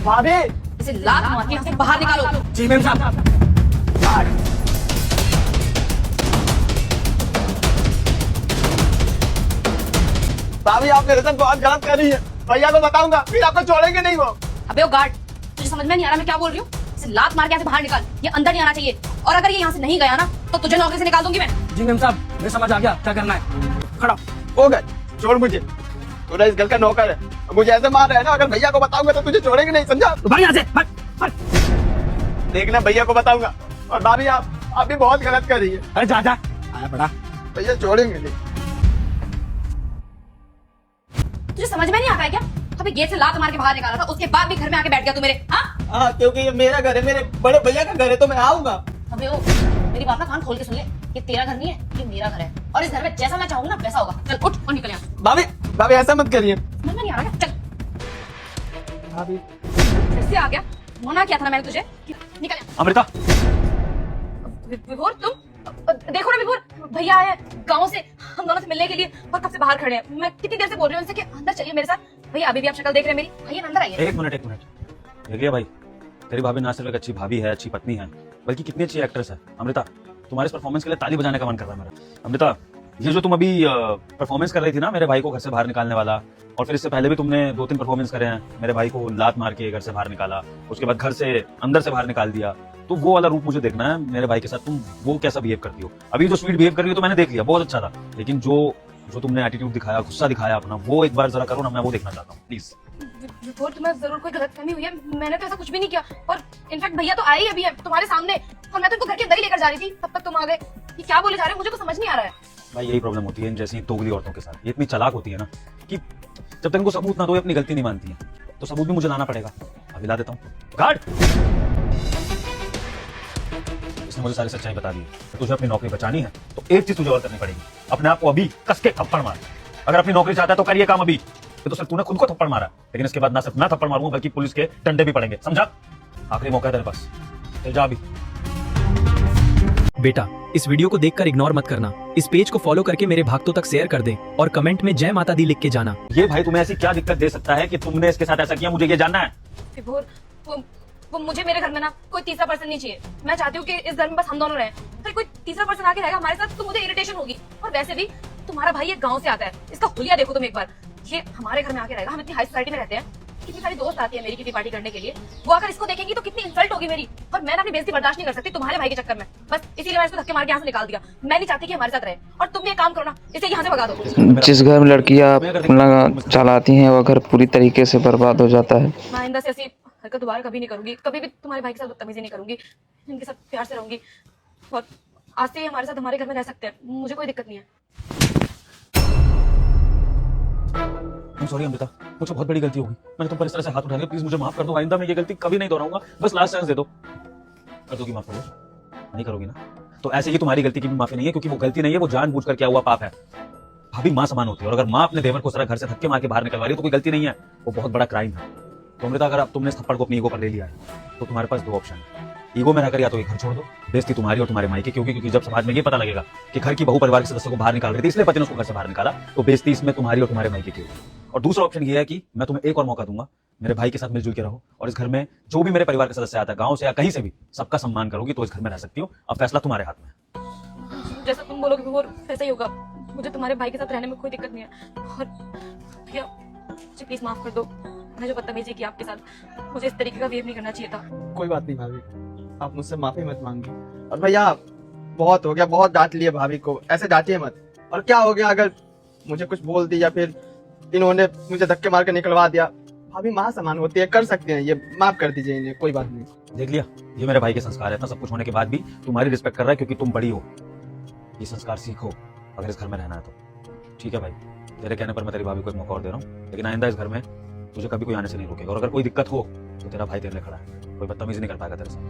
भाभी। इसे लात मार के यहाँ से बाहर निकालो। जी मैम साहब। भाभी आप मेरे साथ बहुत गलत कर रही है, भैया को बताऊंगा, फिर आपको छोड़ेंगे नहीं वो। अबे ओ गार्ड, तुझे समझ में नहीं आ रहा मैं क्या बोल रही हूँ? इसे लात मार के यहाँ से बाहर निकाल, ये अंदर नहीं आना चाहिए। और अगर ये यहाँ से नहीं गया ना तो तुझे नौकरी से निकाल दूंगी मैं। जी मैम साहब, मैं समझ आ गया क्या करना है। खड़ा हो गए, छोड़ मुझे, तू इस घर का नौकर है, मुझे ऐसे मार रहा है ना, अगर भैया को बताऊंगा तो तुझे छोड़ेंगे नहीं, समझा? भाई यहाँ से देखना भैया को बताऊंगा। और भाभी आप भी बहुत गलत कर रही है। अरे जा जा आया बड़ा। भैया छोड़ेंगे नहीं। तुझे समझ में नहीं आता है क्या? अबे गेट से लात मार के बाहर निकाला था, उसके बाद भी घर में आके बैठ गया तू मेरे। हाँ क्योंकि ये मेरा घर है, मेरे बड़े भैया का घर है, तो मैं आऊंगा। अबे ओ, मेरी बात ना कान खोल के सुन ले, ये तेरा घर नहीं है, ये मेरा घर है। और इस घर में जैसा मैं चाहूंगा ना वैसा होगा। चल उठ और निकल यहाँ से। भाभी ऐसा मत करिए। समझ में नहीं आ रहा क्या? चल भाभी फिर से आ गया, मना किया था ना मैंने तुझे, निकल यहाँ। अमृता विभोर तुम देखो ना विभोर, भैया आए गांव से हम दोनों से मिलने के लिए और कब से बाहर खड़े हैं। मैं कितनी देर से बोल रही हूँ उनसे कि अंदर चलिए मेरे साथ। भैया अभी भी आप शक्ल देख रहे हैं मेरी, भैया अंदर आइए। एक मिनट देख लिया भाई, तेरी भाभी ना सिर्फ एक अच्छी भाभी है, अच्छी पत्नी है, बल्कि कितनी अच्छी एक्ट्रेस है। अमृता तुम्हारे इस परफॉर्मेंस के लिए ताली बजाने का मन कर रहा है मेरा। अमृता ये जो तुम अभी परफॉर्मेंस कर रही थी ना, मेरे भाई को घर से बाहर निकालने वाला, और फिर इससे पहले भी तुमने 2-3 परफॉर्मेंस करे हैं, मेरे भाई को लात मार के घर से बाहर निकाला, उसके बाद घर से अंदर से बाहर निकाल दिया, तो वो वाला रूप मुझे देखना है मेरे भाई के साथ। तुम वो कैसा बिहेव करती हो? अभी जो स्वीट बिहेव कर रही हो तो मैंने देख लिया, बहुत अच्छा था, लेकिन जो तुमने एटीट्यूड दिखाया, गुस्सा दिखाया अपना, वो एक बार जरा करो ना, मैं वो देखना चाहता हूँ प्लीज। विभोर तुम्हें जरूर कोई गलतफहमी हुई है, मैंने तो ऐसा कुछ भी नहीं किया। और इनफैक्ट भैया तो आए ही अभी है तुम्हारे सामने, और मैं तो इनको घर के अंदर ही लेकर जा रही थी, तब तक तुम आ गए। ये क्या बोले जा रहे हो, मुझे तो समझ नहीं आ रहा है। भाई यही प्रॉब्लम होती है इन जैसी दोगली औरतों के साथ, ये इतनी चालाक होती है ना कि जब तक इनको सबूत ना दो, अपनी गलती नहीं मानती है। तो सबूत भी मुझे लाना पड़ेगा, अभी ला देता हूँ। गार्ड, इसने मुझे सारी सच्चाई बता दी है। तो तुझे अपनी नौकरी बचानी है तो एक चीज तुझे और करनी पड़ेगी, अपने आप को अभी कस के थप्पड़ मार। अगर अपनी नौकरी चाहता है तो करिए काम अभी। तो सिर्फ तूने खुद को थप्पड़ मारा, लेकिन इसके बाद ना सिर्फ मैं थप्पड़ मारूंगा बल्कि पुलिस के डंडे भी पड़ेंगे, समझा? आखिरी मौका है तेरे पास, चल जा अभी। बेटा इस वीडियो को देखकर इग्नोर मत करना, इस पेज को फॉलो करके मेरे भक्तों तक शेयर कर दे और कमेंट में जय माता दी लिख के जाना। ये भाई तुम्हें ऐसी क्या दिक्कत दे सकता है कि तुमने इसके साथ ऐसा किया, मुझे ये जानना है। विभोर वो मुझे मेरे घर में ना कोई तीसरा पर्सन नहीं चाहिए। मैं चाहती हूँ कि इस घर में बस हम दोनों रहें। फिर कोई तीसरा पर्सन आके रहेगा हमारे साथ तो मुझे इरिटेशन होगी। और वैसे भी तुम्हारा भाई एक गांव से आता है, इसका हुलिया देखो तुम एक बार। ये हमारे घर में आके रहेगा, हम इतनी हाई सोसाइटी में रहते हैं, कितनी सारी दोस्त आती है मेरी किटी पार्टी करने के लिए, वो अगर इसको देखेंगी तो कितनी इंसल्ट होगी मेरी। और मैं अपनी बेइज्जती बर्दाश्त नहीं कर सकती तुम्हारे भाई के चक्कर में, बस इसीलिए मैंने इसको धक्के मार के यहाँ से निकाल दिया। मैं नहीं चाहती कि हमारे साथ रहे। और तुम भी एक काम करो ना, इसे यहाँ से भगा दो। जिस घर में लड़कियां चलाती हैं वो घर पूरी तरीके से बर्बाद हो जाता है। मैं आइंदा से ऐसी हरकत दोबारा कभी नहीं करूंगी, कभी भी तुम्हारे भाई के साथ बदतमीजी नहीं करूंगी, इनके साथ प्यार से रहूंगी। और आज से हमारे साथ हमारे घर में रह सकते हैं, मुझे कोई दिक्कत नहीं है। सॉरी अमृता, मुझसे बहुत बड़ी गलती होगी, मैंने तुम पर इस तरह से हाथ उठा दिया, प्लीज मुझे माफ कर दो। आइंदा मैं ये गलती कभी नहीं दोहराऊंगा, बस लास्ट चांस दे दो। कर दोगी माफ? करो, नहीं करोगी ना? तो ऐसे ही तुम्हारी गलती की भी माफी नहीं है, क्योंकि वो गलती नहीं है, वो जानबूझ कर किया हुआ पाप है। भाभी माँ समान होती है, और अगर माँ अपने देवर को सारा घर से धक्के मार के बाहर निकलवा रही है तो कोई गलती नहीं है, वो बहुत बड़ा क्राइम है। तो अमृता अगर अब तुमने इस थप्पड़ को अपनी ईगो पर ले लिया है तो तुम्हारे पास 2 ऑप्शन है। ईगो में रहकर या तो ये घर छोड़ दो, बेइज्जती तुम्हारी और तुम्हारे माई की, क्योंकि जब समाज में ये पता लगेगा कि घर की बहू परिवार के सदस्यों को बाहर निकाल रही थी इसलिए पति ने उसको घर से बाहर निकाला, तो बेइज्जती इसमें तुम्हारी और तुम्हारे माई की होगी। और दूसरा ऑप्शन ये है कि मैं तुम्हें एक और मौका दूंगा, मेरे भाई के साथ मिलजुल के रहो, और इस घर में जो भी मेरे परिवार के सदस्य आता है, गांव से या कहीं से भी, सबका सम्मान करोगी तो इस घर में रह सकती हो। अब फैसला तुम्हारे हाथ में है। जैसा तुम बोलोगे वो वैसा ही होगा। मुझे तुम्हारे भाई के साथ रहने में कोई दिक्कत नहीं है। और भैया मुझे प्लीज माफ कर दो, मैंने जो बदतमीजी की आपके साथ, मुझे इस तरीके का बिहेव नहीं करना चाहिए था। कोई बात नहीं भाभी, आप मुझसे माफी मत मांगिए। और भैया बहुत हो गया, बहुत डांट लिए भाभी को, ऐसे डांटिए मत। और क्या हो गया अगर मुझे कुछ बोल दी या फिर इन्होंने मुझे धक्के मार के निकलवा दिया, भाभी माँ समान होती है, कर सकते हैं, ये माफ कर दीजिए इन्हें, कोई बात नहीं। देख लिया, ये मेरे भाई के संस्कार है, इतना सब कुछ होने के बाद भी तुम्हारी रिस्पेक्ट कर रहा है क्योंकि तुम बड़ी हो। ये संस्कार सीखो अगर इस घर में रहना है तो। ठीक है भाई, तेरे कहने पर मैं तेरी भाभी को एक मौका और दे रहा हूँ, लेकिन आइंदा इस घर में तुझे कभी कोई आने से नहीं रोकेगा। और अगर कोई दिक्कत हो तो तेरा भाई तेरे लिए खड़ा है, कोई बदतमीजी नहीं कर पाएगा तेरे साथ।